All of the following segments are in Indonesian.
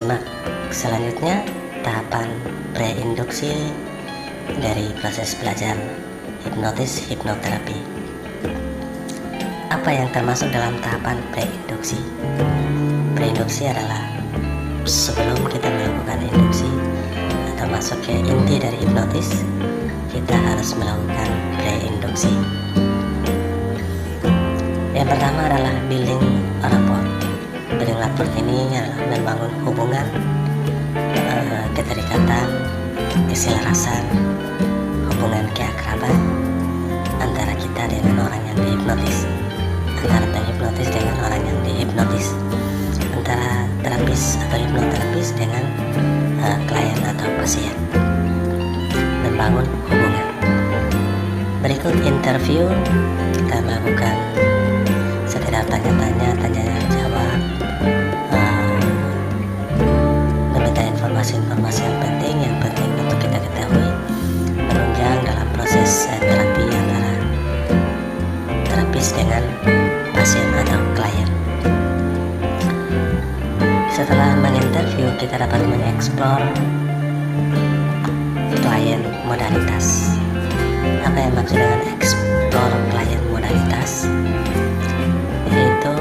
Nah, selanjutnya tahapan pre-induksi dari proses belajar hipnotis hipnoterapi. Apa yang termasuk dalam tahapan pre-induksi? Pre-induksi adalah sebelum kita melakukan induksi atau masuk ke inti dari hipnotis, kita harus melakukan pre-induksi. Yang pertama adalah building rapport. Building rapport ini adalah membangun hubungan, keterikatan, keselarasan, hubungan keakraban antara kita dengan orang yang dihipnotis, antara penghipnotis dengan orang yang dihipnotis, antara terapis atau hipnoterapis dengan klien atau pasien. Membangun hubungan. Berikut interview, kita melakukan sekedar tanya-tanya, tanya jawab, meminta informasi-informasi yang penting untuk kita ketahui, menunjang dalam proses terapi antara terapis dengan pasien atau klien. Setelah menginterview, kita dapat mengeksplor klien modalitas. Apa yang maksud dengan eksplor klien modalitas? Yaitu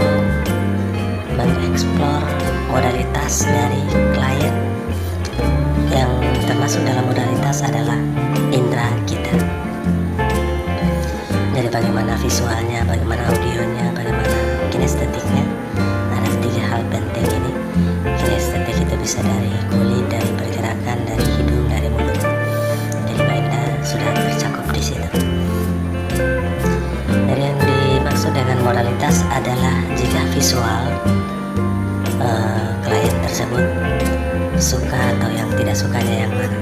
mengeksplor modalitas dari klien. Yang termasuk dalam modalitas adalah indera kita. Jadi bagaimana visualnya, bagaimana audionya, bagaimana kinestetiknya. Ada 3 hal penting ini. Kinestetik itu bisa dari kulit, dari pergerakan, dari hidung, dari mulut. Jadi Mbak Indah sudah tercakup di situ. Dan yang dimaksud dengan modalitas adalah jika visual klien tersebut suka atau yang tidak sukanya yang mana.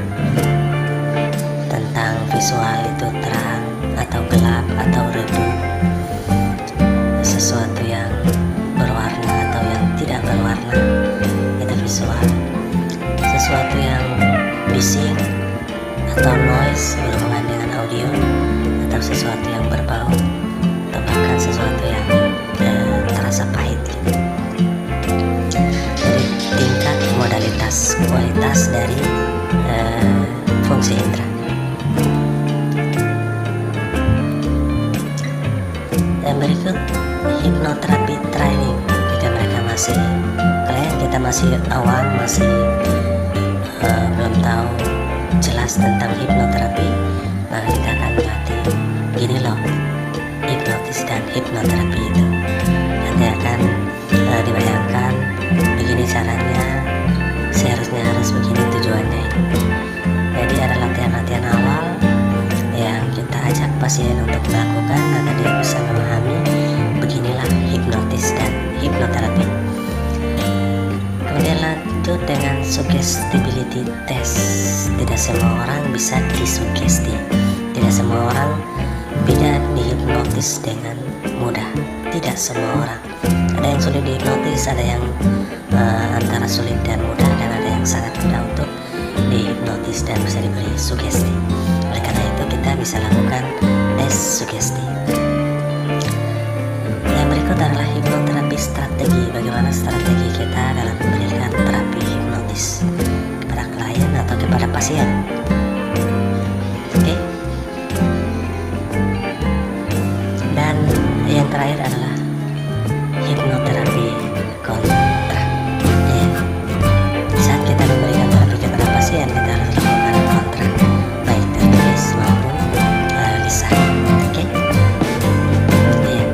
Tentang visual itu terang atau gelap atau redup, sesuatu yang berwarna atau yang tidak berwarna, itu visual. Sesuatu yang bising atau noise berhubungan dengan audio, atau sesuatu yang berbau, atau bahkan sesuatu yang terasa pahit gitu. Jadi tingkat modalitas, kualitas dari fungsi indera. Yang berikut hipnoterapi training. Jika mereka klien kita masih awam, masih belum tahu jelas tentang hipnoterapi, maka kita akan melatih gini loh hipnotis dan hipnoterapi itu. Nanti akan dibayangkan begini caranya, seharusnya harus begini tujuannya. Jadi ada latihan-latihan awal yang kita ajak pasien untuk melakukan agar dia bisa memahami beginilah hipnotis dan hipnoterapi. Kemudian lanjut dengan suggestibility test. Tidak semua orang bisa disugesti. Tidak semua orang bisa dihipnotis dengan mudah. Tidak semua orang. Ada yang sulit dihipnotis, ada yang antara sulit dan mudah, dan ada yang sangat mudah untuk dihipnotis dan bisa diberi sugesti. Oleh karena itu kita bisa lakukan tes sugesti. Yang berikut adalah hipnoterapi strategi. Bagaimana strategi kita dalam memberikan terapi hipnotis kepada klien atau kepada pasien. Oke. Dan yang terakhir adalah hipnoterapi kontra. Ya. Saat kita memberikan terapi kepada pasien, kita harus lakukan kontra, baik tertulis maupun lisan. Oke. Ya.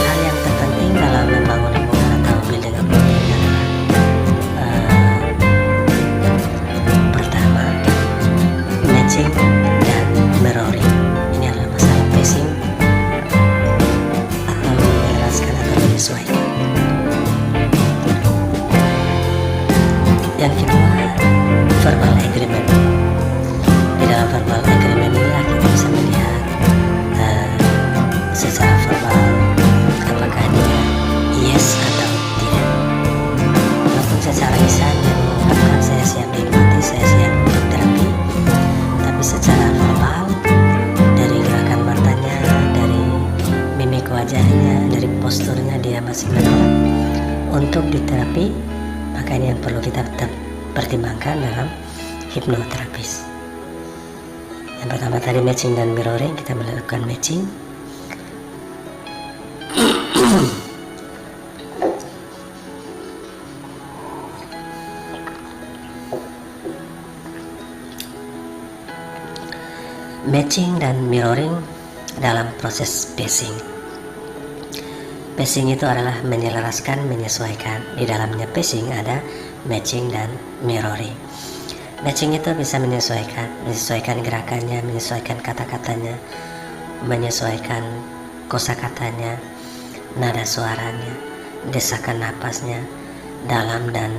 Hal yang terpenting dalam membangun hubungan atau building a bond adalah pertama, matching dan mirroring. Ini adalah masalah pacing atau menyelaraskan atau menyesuaikan. Yang kedua, verbal agreement. Di dalam verbal agreement inilah kita bisa melihat secara verbal apakah dia yes atau tidak. Walaupun secara lisan dia mengungkapkan saya siap dihipnotis, saya siap untuk terapi, tapi secara verbal dari gerakan matanya, dari mimik wajahnya, dari posturnya dia masih menolak untuk diterapi. Maka ini yang perlu kita pertimbangkan dalam hipnoterapis. Yang pertama tadi matching dan mirroring, kita melakukan matching. Matching dan mirroring dalam proses pacing. Pacing itu adalah menyelaraskan, menyesuaikan. Di dalamnya pacing ada matching dan mirroring. Matching itu bisa menyesuaikan gerakannya, menyesuaikan kata-katanya, menyesuaikan kosakatanya, nada suaranya, desakan napasnya, dalam dan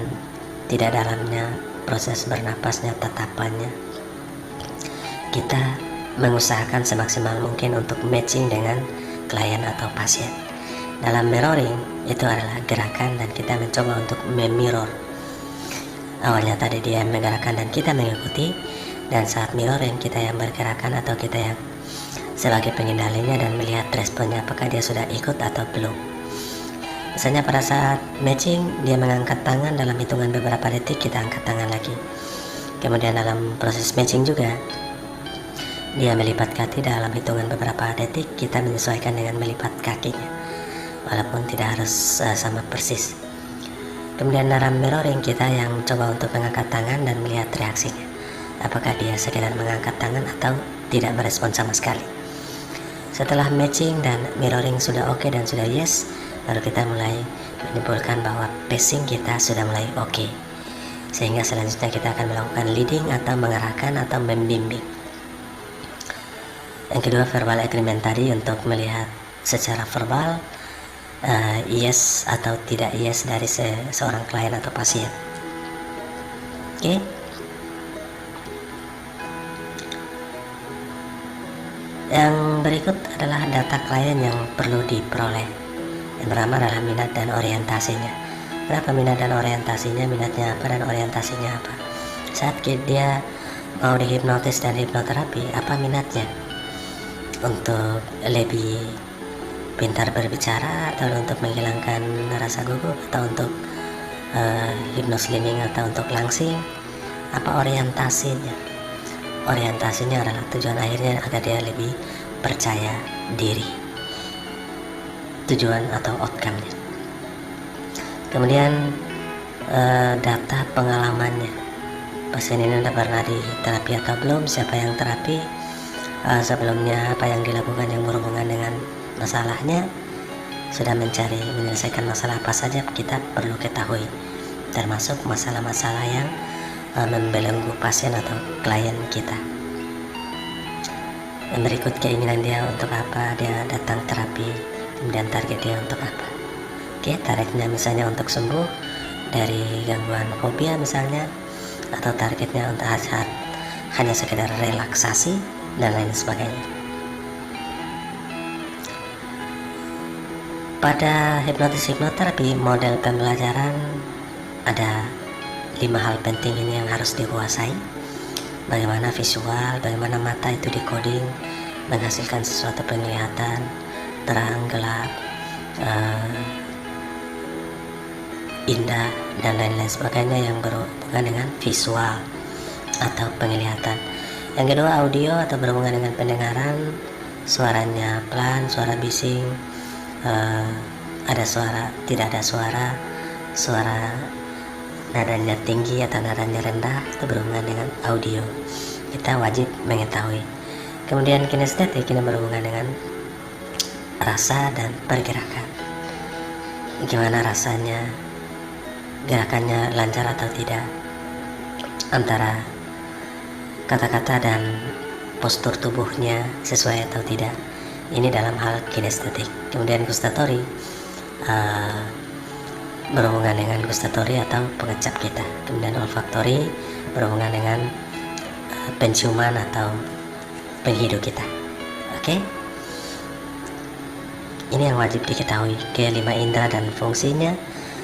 tidak dalamnya, proses bernapasnya, tatapannya. Kita mengusahakan semaksimal mungkin untuk matching dengan klien atau pasien. Dalam mirroring itu adalah gerakan dan kita mencoba untuk memirror. Awalnya tadi dia menggerakkan dan kita mengikuti, dan saat mirroring kita yang bergerakan atau kita yang sebagai pengendalinya dan melihat responnya apakah dia sudah ikut atau belum. Misalnya pada saat matching dia mengangkat tangan, dalam hitungan beberapa detik kita angkat tangan lagi. Kemudian dalam proses matching juga dia melipat kaki, dalam hitungan beberapa detik kita menyesuaikan dengan melipat kakinya, walaupun tidak harus sama persis. Kemudian dalam mirroring kita yang coba untuk mengangkat tangan dan melihat reaksinya, apakah dia sekedar mengangkat tangan atau tidak merespon sama sekali. Setelah matching dan mirroring sudah oke dan sudah yes, baru kita mulai menyimpulkan bahwa pacing kita sudah mulai oke. Sehingga selanjutnya kita akan melakukan leading atau mengarahkan atau membimbing. Yang kedua, verbal agreement tadi untuk melihat secara verbal yes atau tidak yes dari seorang klien atau pasien. Oke. Yang berikut adalah data klien yang perlu diperoleh. Yang pertama adalah minat dan orientasinya. Kenapa minat dan orientasinya? Minatnya apa dan orientasinya apa? Saat dia mau dihipnotis dan hipnoterapi, apa minatnya? Untuk lebih pintar berbicara, atau untuk menghilangkan rasa gugup, atau untuk hypnoslimming, atau untuk langsing? Apa orientasinya? Orientasinya adalah tujuan akhirnya agar dia lebih percaya diri. Tujuan atau outcome-nya. Kemudian data pengalamannya. Pasien ini sudah pernah di terapi atau belum? Siapa yang terapi? Sebelumnya apa yang dilakukan yang berhubungan dengan masalahnya, sudah menyelesaikan masalah apa saja kita perlu ketahui, termasuk masalah-masalah yang membelenggu pasien atau klien kita. Yang berikut, keinginan dia untuk apa dia datang terapi, kemudian target dia untuk apa. Oke, targetnya misalnya untuk sembuh dari gangguan fobia misalnya, atau targetnya untuk hanya sekedar relaksasi dan lain sebagainya. Pada hipnoterapi model pembelajaran ada 5 hal penting ini yang harus dikuasai. Bagaimana visual, bagaimana mata itu decoding, menghasilkan sesuatu penglihatan, terang, gelap, indah, dan lain-lain sebagainya yang berhubungan dengan visual atau penglihatan. Yang kedua, audio atau berhubungan dengan pendengaran, suaranya pelan, suara bising, ada suara, tidak ada suara, suara nadanya tinggi atau nadanya rendah, itu berhubungan dengan audio. Kita wajib mengetahui. Kemudian kinestetik, ini berhubungan dengan rasa dan pergerakan. Gimana rasanya, gerakannya lancar atau tidak, antara kata-kata dan postur tubuhnya sesuai atau tidak. Ini dalam hal kinestetik. Kemudian gustatory, berhubungan dengan gustatory atau pengecap kita. Kemudian olfaktory berhubungan dengan penciuman atau penghidup kita. Oke? Ini yang wajib diketahui, kelima indera dan fungsinya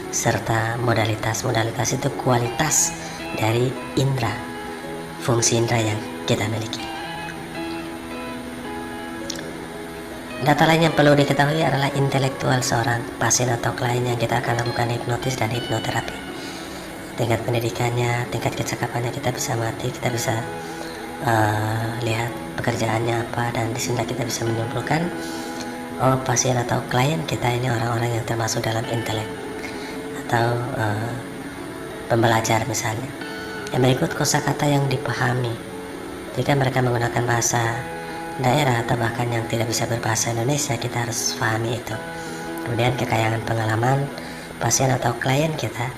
serta modalitas. Modalitas itu kualitas dari indera, fungsi indera yang kita miliki. Data lain yang perlu diketahui adalah intelektual seorang pasien atau klien yang kita akan lakukan hipnotis dan hipnoterapi. tingkat pendidikannya, tingkat kecakapannya kita bisa amati, kita bisa lihat pekerjaannya apa, dan di sini kita bisa menyimpulkan oh pasien atau klien kita ini orang-orang yang termasuk dalam intelek atau pembelajar misalnya. Yang berikut kosakata yang dipahami. Jika mereka menggunakan bahasa daerah atau bahkan yang tidak bisa berbahasa Indonesia, kita harus pahami itu. Kemudian kekayangan pengalaman pasien atau klien kita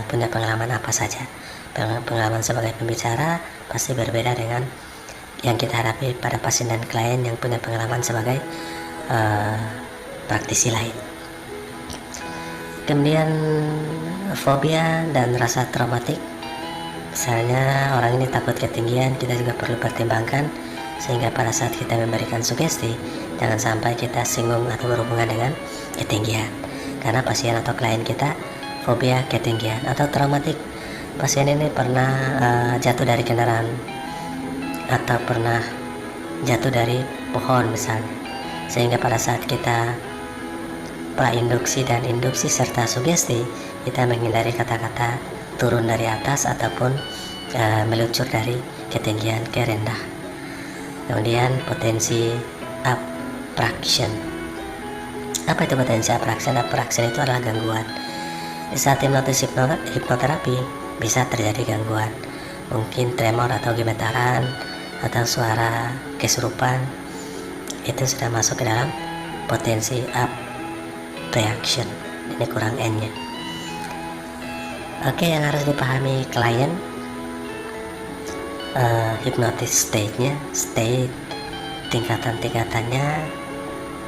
punya pengalaman apa saja. Pengalaman sebagai pembicara pasti berbeda dengan yang kita hadapi pada pasien dan klien yang punya pengalaman sebagai praktisi lain. Kemudian fobia dan rasa traumatik. Misalnya orang ini takut ketinggian, kita juga perlu pertimbangkan sehingga pada saat kita memberikan sugesti jangan sampai kita singgung atau berhubungan dengan ketinggian, karena pasien atau klien kita fobia ketinggian atau traumatik. Pasien ini pernah jatuh dari kendaraan atau pernah jatuh dari pohon misalnya, sehingga pada saat kita prainduksi dan induksi serta sugesti, kita menghindari kata-kata turun dari atas ataupun meluncur dari ketinggian ke rendah. Kemudian potensi abstraction. Apa itu potensi abstraction? Abstraction itu adalah gangguan. Di saat hipnotis hipnoterapi bisa terjadi gangguan, mungkin tremor atau gemetaran atau suara kesurupan. Itu sudah masuk ke dalam potensi abstraction. Ini kurang N-nya. Oke, yang harus dipahami klien, hypnosis state-nya, state tingkatan-tingkatannya,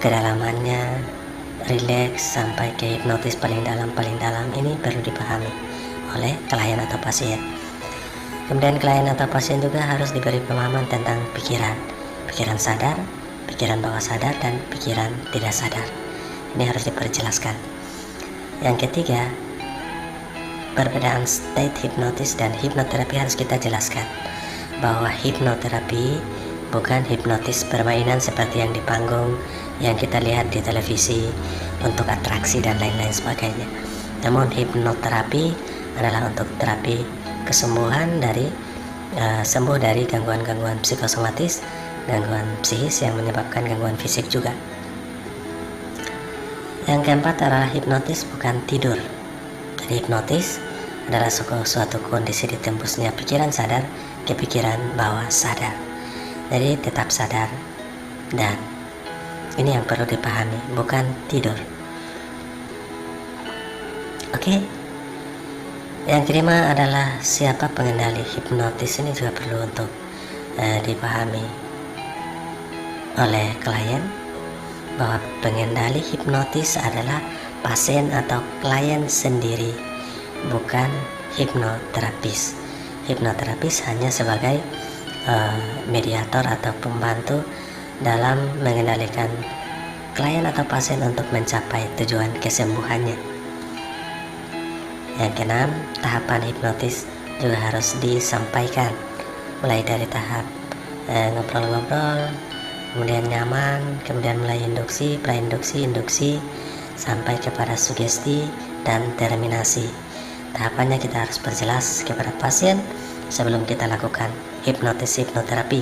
kedalamannya, relax sampai ke hipnotis paling dalam ini perlu dipahami oleh klien atau pasien. Kemudian klien atau pasien juga harus diberi pemahaman tentang pikiran sadar, pikiran bawah sadar, dan pikiran tidak sadar. Ini harus diperjelaskan. Yang ketiga, perbedaan state hipnotis dan hipnoterapi harus kita jelaskan bahwa hipnoterapi bukan hipnotis permainan seperti yang di panggung, yang kita lihat di televisi untuk atraksi dan lain-lain sebagainya. Namun hipnoterapi adalah untuk terapi kesembuhan dari sembuh dari gangguan-gangguan psikosomatis, gangguan psikis yang menyebabkan gangguan fisik juga. Yang keempat adalah hipnotis bukan tidur. Jadi hipnotis adalah suatu kondisi ditembusnya pikiran sadar ke pikiran bawah sadar. Jadi tetap sadar, dan ini yang perlu dipahami, bukan tidur. Oke. Yang kelima adalah siapa pengendali hipnotis. Ini juga perlu untuk dipahami oleh klien bahwa pengendali hipnotis adalah pasien atau klien sendiri, bukan hipnoterapis. Hipnoterapis hanya sebagai mediator atau pembantu dalam mengendalikan klien atau pasien untuk mencapai tujuan kesembuhannya. Yang keenam, tahapan hipnotis juga harus disampaikan, mulai dari tahap ngobrol-ngobrol, kemudian nyaman, kemudian mulai induksi, prainduksi, induksi, sampai kepada sugesti dan terminasi. Tahapannya kita harus perjelas kepada pasien sebelum kita lakukan hipnoterapi.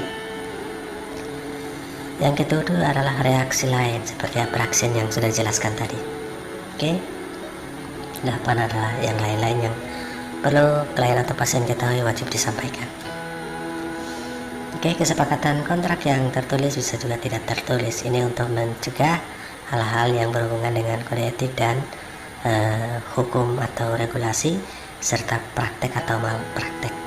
Yang ketujuh adalah reaksi lain seperti abstraction yang sudah dijelaskan tadi. Oke. 8 adalah yang lain-lain yang perlu klien atau pasien ketahui, wajib disampaikan. Oke, kesepakatan kontrak yang tertulis bisa juga tidak tertulis. Ini untuk mencegah hal-hal yang berhubungan dengan kode etik dan hukum atau regulasi serta praktek atau malpraktek.